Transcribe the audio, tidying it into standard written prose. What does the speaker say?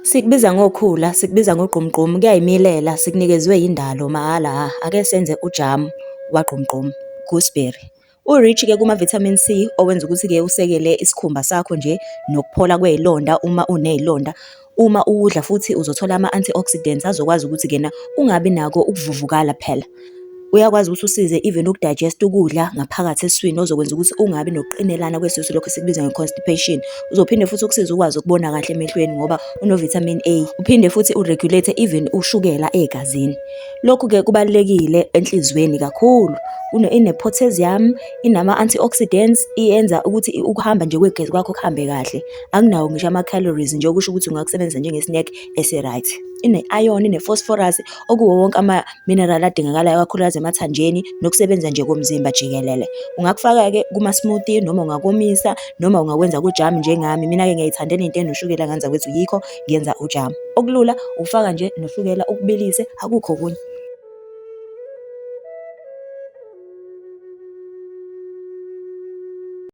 Sikubiza ngokhula, sikubiza ngogqumugqumu, kuyayimilela, sikunikezwe indalo mahhala. Ake senze ujamu wagqumugqumu, gooseberry. U-rich-ke kuma-vitamin C owenza ukuthi-ke usekele isikhumba sakho nje nokuphola kwey'londa uma uney'londa. Uma uwudla futhi uzothola ama-antioxidants azokwazi ukuthi-ke ungabi nako ukuvuvukala phela. Uyakwazi ukuthi usize even ukudigesta ukudla ngaphakathi esiswini ozokwenza ukuthi ungabi nokuqinelana kwesisu lokho esikubiza nge-constipation. Uzophinde futhi ukusize ukwazi ukubona kahle emehlweni ngoba uno-vitamin A. Uphinde futhi uregulate even ushukela egazini. Lokhu-ke kubalulekile enhliziyweni kakhulu. Ine-potassium, inama-antioxidants, iyenza ukuthi ukuhamba nje kwegazi kwakho kuhambe kahle. Akunawo ngisho ama-calories nje okusho ukuthi ungakusebenzisa njenge-snack esi-right. Ine-iron, ine-phosphorus, okuwo wonke ama-mineral adingakalayo kakhulukazi emathanjeni nokusebenza nje komzimba jikelele. Ungakufaka-ke kuma-smoothie noma ungakomisa noma ungakwenza kujamu njengami. Mina-ke ngiyayithandela into enoshukela ngenza kwethu yikho ngenza ujamu. Okulula ufaka nje noshukela ukubilise, akukho okunye.